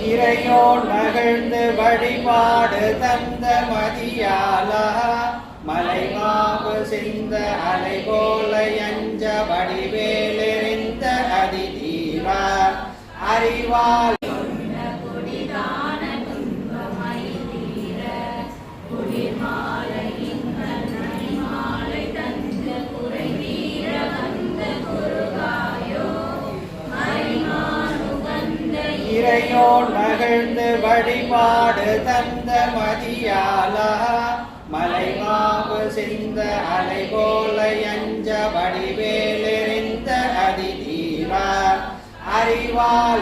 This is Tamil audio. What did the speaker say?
இறையோன் மகிழ்ந்து வழிபாடு தந்த மதியாலா மலைமாவு சிந்த அலை போல அஞ்ச வடிவேலெறிந்த அதிதீரா அறிவால் இறையோன் மகிழ்ந்து வழிபாடு தந்த மதியாலா மலைமாவு சிந்த அலை போல அஞ்ச வடிவேலெறிந்த அதிதீரா அறிவால்